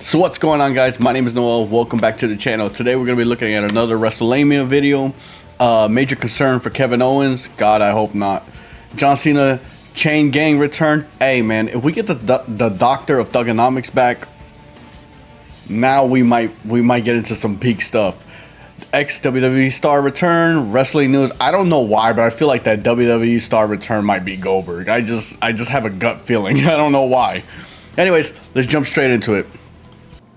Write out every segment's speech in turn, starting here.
So what's going on, guys? My name is Noel. Welcome back to the channel. Today we're going to be looking at another Wrestlelamia video. Major concern for Kevin Owens. God, I hope not. John Cena Chain Gang return. Hey man, if we get the doctor of thugonomics back, now we might get into some peak stuff. Ex-WWE star return, wrestling news. I don't know why, but I feel like that WWE star return might be Goldberg. I just have a gut feeling. I don't know why. Anyways, let's jump straight into it.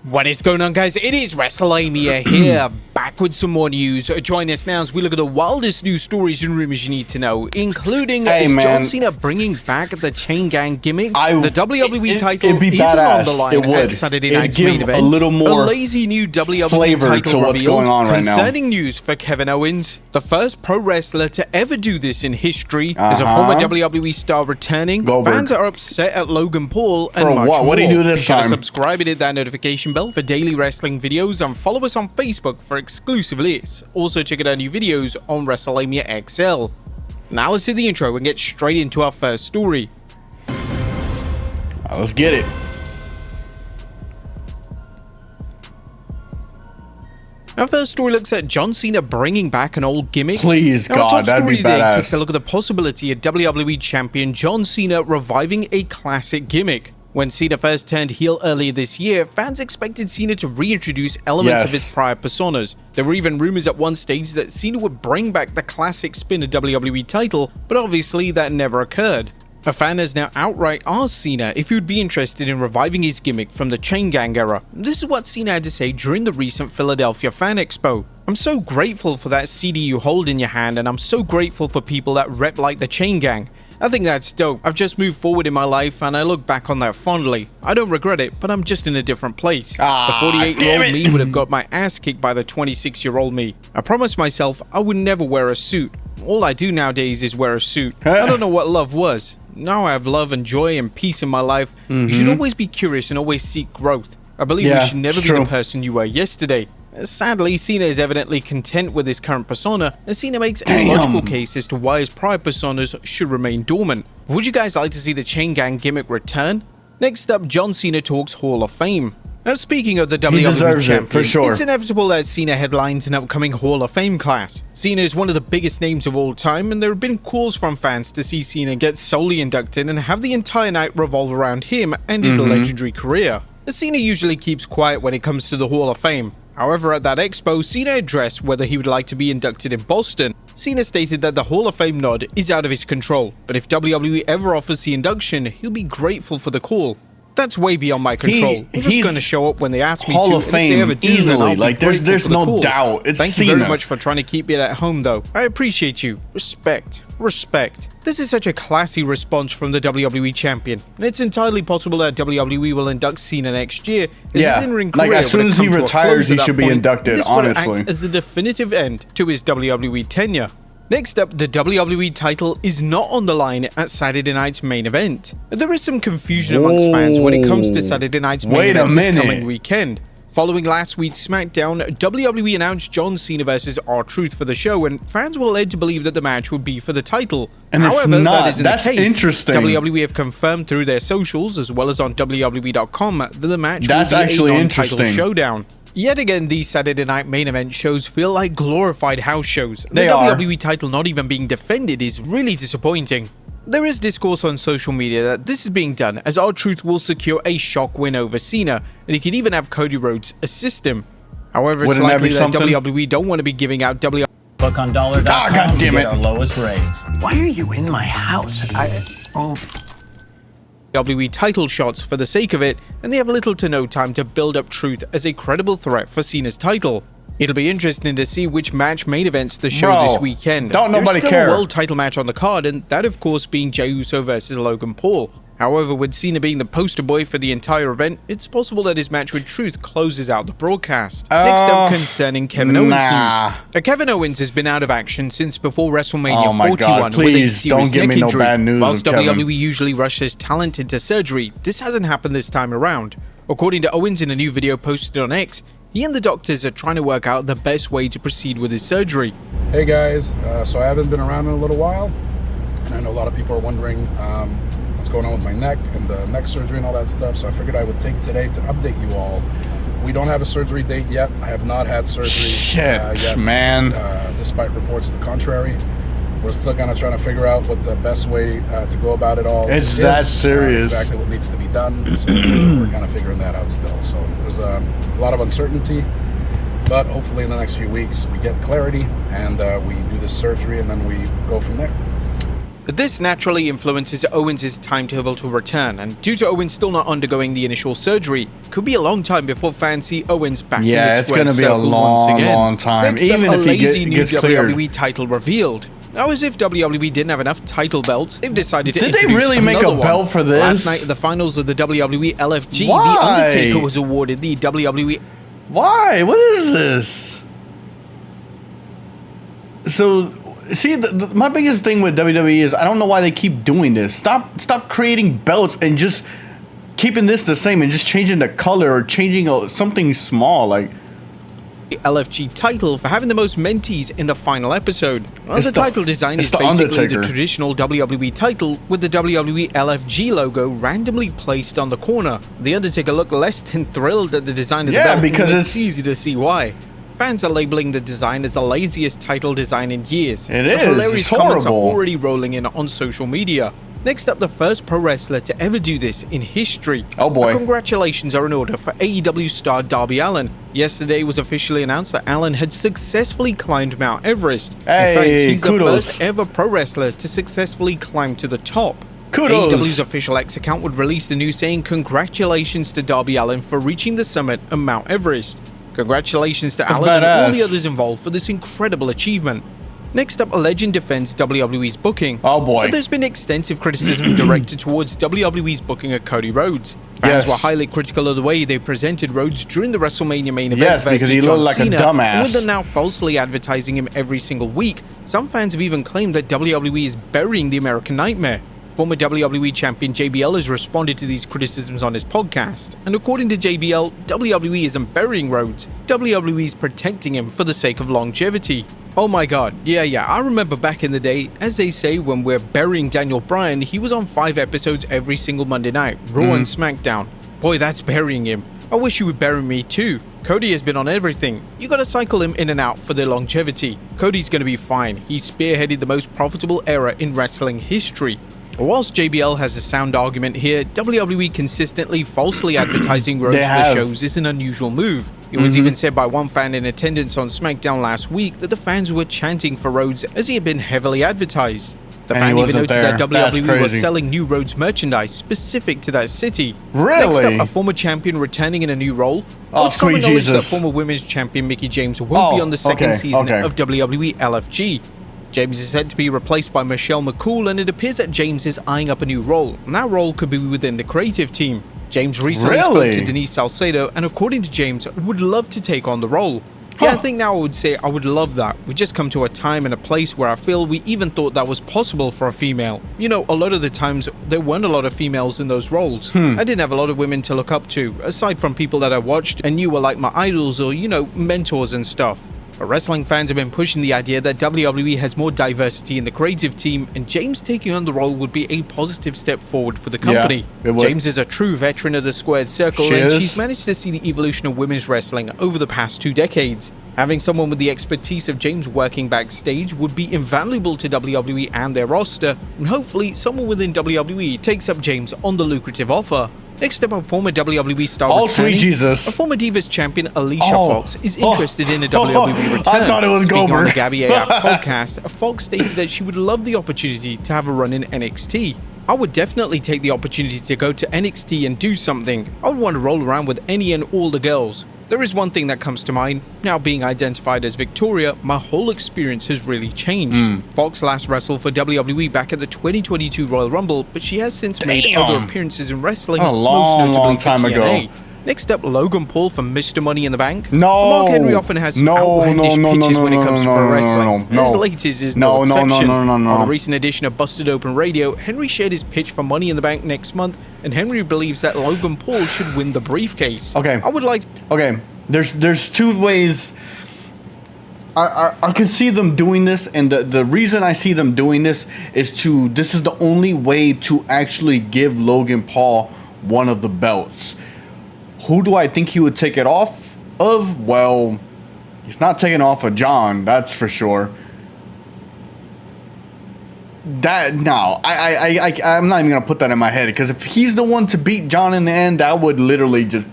What is going on, guys? It is Wrestlelamia here, back with some more news. Join us now as we look at the wildest news stories and rumors you need to know, including John Cena bringing back the Chain Gang gimmick. The WWE title isn't on the line at Saturday night's main event. A little more a lazy new WWE flavor title to what's going on right now. Concerning news for Kevin Owens, the first pro wrestler to ever do this in history, as a former WWE star returning. Goldberg. Fans are upset at Logan Paul and For much what? more. What did he do this time? Subscribe and hit that notification bell for daily wrestling videos, and follow us on Facebook for exclusive lists. Also check out our new videos on Wrestlelamia XL. Now let's hit the intro and get straight into our first story. Let's get it. Our first story looks at John Cena bringing back an old gimmick. Please, Our God, top that'd story be today badass. takes a look at the possibility of WWE Champion John Cena reviving a classic gimmick. When Cena first turned heel earlier this year, fans expected Cena to reintroduce elements of his prior personas. There were even rumors at one stage that Cena would bring back the classic spinner WWE title, but obviously that never occurred. A fan has now outright asked Cena if he would be interested in reviving his gimmick from the Chain Gang era. This is what Cena had to say during the recent Philadelphia Fan Expo. "I'm so grateful for that CD you hold in your hand, and I'm so grateful for people that rep like the Chain Gang. I think that's dope. I've just moved forward in my life and I look back on that fondly. I don't regret it, but I'm just in a different place. The 48-year-old me would have got my ass kicked by the 26-year-old me. I promised myself I would never wear a suit. All I do nowadays is wear a suit. I don't know what love was. Now I have love and joy and peace in my life. You should always be curious and always seek growth. I believe you should never be the person you were yesterday." Sadly, Cena is evidently content with his current persona, and Cena makes a logical case as to why his prior personas should remain dormant. Would you guys like to see the Chain Gang gimmick return? Next up, John Cena talks Hall of Fame. Now, speaking of the WWE champion, for sure. It's inevitable that Cena headlines an upcoming Hall of Fame class. Cena is one of the biggest names of all time, and there have been calls from fans to see Cena get solely inducted and have the entire night revolve around him and his legendary career. Cena usually keeps quiet when it comes to the Hall of Fame. However, at that expo, Cena addressed whether he would like to be inducted in Boston. Cena stated that the Hall of Fame nod is out of his control, but if WWE ever offers the induction, he'll be grateful for the call. "That's way beyond my control. I'm just going to show up when they ask me to, Hall of Fame, and if they ever do, easily. then I'll Like, be grateful there's for the no call. doubt. It's Thank Cena. you very much for trying to keep it at home, though. I appreciate you. Respect. Respect." This is such a classy response from the WWE champion, and it's entirely possible that WWE will induct Cena next year. His in-ring like career as soon as he retires, he should be inducted, this honestly. would act as the definitive end to his WWE tenure. Next up, the WWE title is not on the line at Saturday night's main event. There is some confusion amongst fans when it comes to Saturday night's main event this coming weekend. Following last week's SmackDown, WWE announced John Cena vs R-Truth for the show, and fans were led to believe that the match would be for the title. And however, it's not. that isn't That's the case. interesting. WWE have confirmed through their socials, as well as on WWE.com, that the match will be actually a non-title interesting. showdown. Yet again, these Saturday night main event shows feel like glorified house shows. They the are. WWE title not even being defended is really disappointing. There is discourse on social media that this is being done as R-Truth will secure a shock win over Cena, and he could even have Cody Rhodes assist him. However, it's likely that WWE don't want to be giving out Book on dollar.com God damn to it. get our lowest rates. Why are you in my house? WWE title shots for the sake of it, and they have little to no time to build up Truth as a credible threat for Cena's title. It'll be interesting to see which match main events the show this weekend. Don't nobody There's still care. a world title match on the card, and that of course being Jey Uso versus Logan Paul. However, with Cena being the poster boy for the entire event, it's possible that his match with Truth closes out the broadcast. Next up, concerning Kevin Owens news. Kevin Owens has been out of action since before WrestleMania 41 with a serious neck injury. Whilst WWE usually rushes talent into surgery, this hasn't happened this time around. According to Owens in a new video posted on X, he and the doctors are trying to work out the best way to proceed with his surgery. Hey guys, so I haven't been around in a little while, and I know a lot of people are wondering what's going on with my neck and the neck surgery and all that stuff. So I figured I would take today to update you all. We don't have a surgery date yet. I have not had surgery Shit, yet, man. Despite reports to the contrary. We're still kind of trying to figure out what the best way to go about it all It's is. that serious. Exactly what needs to be done. So we're kind of figuring that out still. So there's a lot of uncertainty. But hopefully in the next few weeks we get clarity and we do this surgery and then we go from there. This naturally influences Owens' timetable to return, and due to Owens still not undergoing the initial surgery, could be a long time before fans see Owens back in the it's squared going to be a circle once long, again. long time. Next Even up, if a he lazy new gets cleared. WWE title revealed. Now, as if WWE didn't have enough title belts, they've decided to Did they introduce really make a another one. belt for this? Last night at the finals of the WWE LFG, Why? The Undertaker was awarded the WWE... Why? What is this? So, see, my biggest thing with WWE is I don't know why they keep doing this. Stop creating belts and just keeping this the same and just changing the color or changing something small like LFG title for having the most mentees in the final episode. Well, the title design is basically the traditional WWE title with the WWE LFG logo randomly placed on the corner. The Undertaker looked less than thrilled at the design of the belt, because it's easy to see why. Fans are labeling the design as the laziest title design in years. It The is. hilarious It's comments are horrible. already rolling in on social media. Next up, the first pro wrestler to ever do this in history. Oh boy. Now, congratulations are in order for AEW star Darby Allin. Yesterday was officially announced that Allin had successfully climbed Mount Everest. Hey, in fact, he's kudos. the first ever pro wrestler to successfully climb to the top. Kudos. AEW's official X account would release the news saying congratulations to Darby Allin for reaching the summit of Mount Everest. Congratulations to Allin and all the badass. others involved for this incredible achievement. Next up, a legend defends WWE's booking. Oh boy. But there's been extensive criticism directed towards WWE's booking of Cody Rhodes. Fans were highly critical of the way they presented Rhodes during the WrestleMania main event versus because he John looked like a Cena, dumbass. and with them now falsely advertising him every single week, some fans have even claimed that WWE is burying the American Nightmare. Former WWE champion JBL has responded to these criticisms on his podcast, and according to JBL, WWE isn't burying Rhodes, WWE is protecting him for the sake of longevity. Oh my god, yeah, I remember back in the day, as they say when we're burying Daniel Bryan, he was on 5 episodes every single Monday night, Raw and SmackDown. Boy, that's burying him. I wish you would bury me too. Cody has been on everything. You gotta cycle him in and out for their longevity. Cody's gonna be fine. He spearheaded the most profitable era in wrestling history. Whilst JBL has a sound argument here, WWE consistently falsely advertising Rhodes for shows is an unusual move. It was even said by one fan in attendance on SmackDown last week that the fans were chanting for Rhodes as he had been heavily advertised. The fan even noted that WWE was selling new Rhodes merchandise specific to that city. Really? Next up, a former champion returning in a new role. Oh, It's common sweet knowledge that Jesus. former women's champion Mickie James won't be on the second season of WWE LFG. James is said to be replaced by Michelle McCool, and it appears that James is eyeing up a new role, and that role could be within the creative team. James recently spoke to Denise Salcedo, and according to James, would love to take on the role. Yeah, I think now I would say I would love that. We just come to a time and a place where I feel we even thought that was possible for a female. You know, a lot of the times there weren't a lot of females in those roles. I didn't have a lot of women to look up to, aside from people that I watched and knew were like my idols or, you know, mentors and stuff. But wrestling fans have been pushing the idea that WWE has more diversity in the creative team, and James taking on the role would be a positive step forward for the company. James is a true veteran of the squared circle, and she's managed to see the evolution of women's wrestling over the past 2 decades. Having someone with the expertise of James working backstage would be invaluable to WWE and their roster, and hopefully someone within WWE takes up James on the lucrative offer. Next up, a former WWE star returning. A former Divas champion, Alicia Fox, is interested in a WWE return. I thought it was Speaking Goldberg. on the Gabby AF podcast, Fox stated that she would love the opportunity to have a run in NXT. I would definitely take the opportunity to go to NXT and do something. I would want to roll around with any and all the girls. There is one thing that comes to mind. Now being identified as Victoria, my whole experience has really changed. Fox last wrestled for WWE back at the 2022 Royal Rumble, but she has since made other appearances in wrestling, most notably for TNA. Next up, Logan Paul from Mr. Money in the Bank. Mark Henry often has some outlandish pitches when it comes to pro wrestling. His latest is no exception. On a recent edition of Busted Open Radio, Henry shared his pitch for Money in the Bank next month, and Henry believes that Logan Paul should win the briefcase. Okay. I would like... Okay. There's 2 ways. I can see them doing this, and the reason I see them doing this is this is the only way to actually give Logan Paul one of the belts. Who do I think he would take it off of? Well, he's not taking off of John, that's for sure. I'm not even gonna put that in my head, because if he's the one to beat John in the end, that would literally just.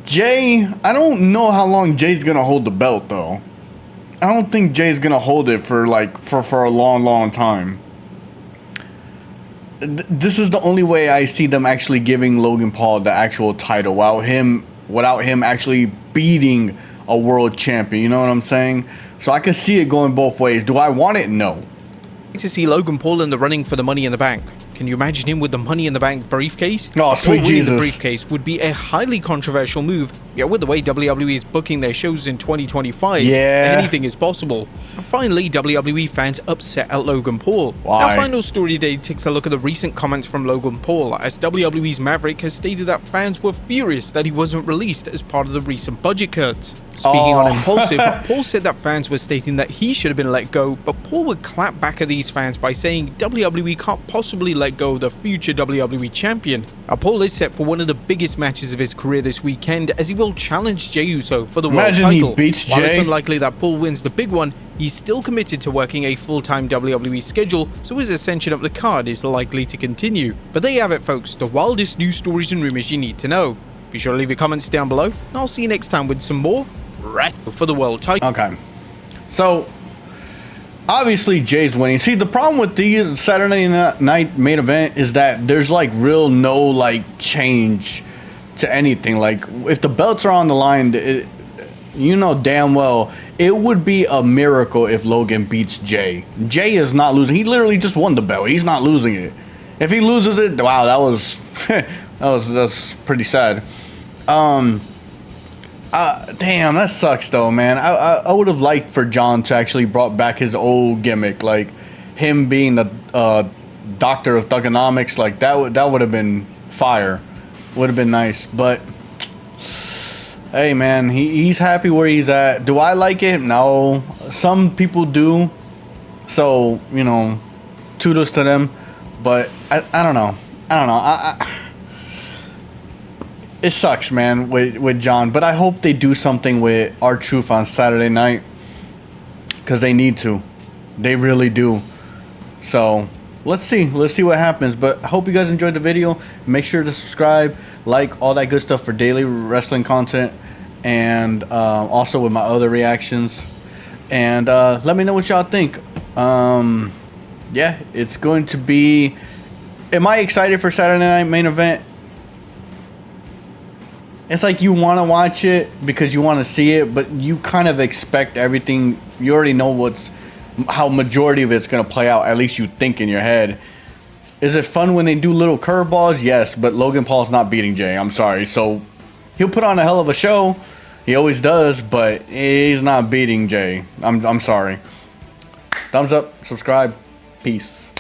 Jay, I don't know how long Jay's gonna hold the belt though. I don't think Jay's gonna hold it for a long time. This is the only way I see them actually giving Logan Paul the actual title without him actually beating a world champion. You know what I'm saying? So I can see it going both ways. Do I want it? No. To see Logan Paul in the running for the Money in the Bank. Can you imagine him with the Money in the Bank briefcase? Oh, sweet Jesus. The briefcase would be a highly controversial move. Yeah, with the way WWE is booking their shows in 2025, anything is possible. And finally, WWE fans upset at Logan Paul. Why? Our final story today takes a look at the recent comments from Logan Paul, as WWE's Maverick has stated that fans were furious that he wasn't released as part of the recent budget cuts. Speaking on Impulsive, Paul said that fans were stating that he should have been let go, but Paul would clap back at these fans by saying WWE can't possibly let go of the future WWE champion. Paul is set for one of the biggest matches of his career this weekend, as he will challenge Jey Uso for the world title. Imagine he beats Jey. While it's unlikely that Paul wins the big one, he's still committed to working a full-time WWE schedule, so his ascension up the card is likely to continue. But there you have it, folks, the wildest news stories and rumors you need to know. Be sure to leave your comments down below, and I'll see you next time with some more wrestling for the world title. Okay, so obviously Jay's winning. See, the problem with the Saturday night main event is that there's no change to anything. Like, if the belts are on the line, you know damn well it would be a miracle if Logan beats Jay. Jay is not losing. He literally just won the belt. He's not losing it. If he loses it, wow, that's pretty sad. Damn, that sucks though, man. I would have liked for John to actually brought back his old gimmick, like him being the doctor of thugonomics. Like that would have been fire. Would have been nice, but hey, man, he's happy where he's at. Do I like it? No. Some people do. So, you know, kudos to them. But I don't know. It sucks, man, with John. But I hope they do something with R-Truth on Saturday night, because they need to. They really do. So let's see what happens. But I hope you guys enjoyed the video. Make sure to subscribe, like, all that good stuff for daily wrestling content, and also with my other reactions. And let me know what y'all think. Yeah, it's going to be. Am I excited for Saturday night main event? It's like you want to watch it because you want to see it, but you kind of expect everything. You already know how majority of it's going to play out. At least you think in your head. Is it fun when they do little curveballs? Yes, but Logan Paul's not beating Jay. I'm sorry. So he'll put on a hell of a show. He always does, but he's not beating Jay. I'm sorry. Thumbs up, subscribe, peace.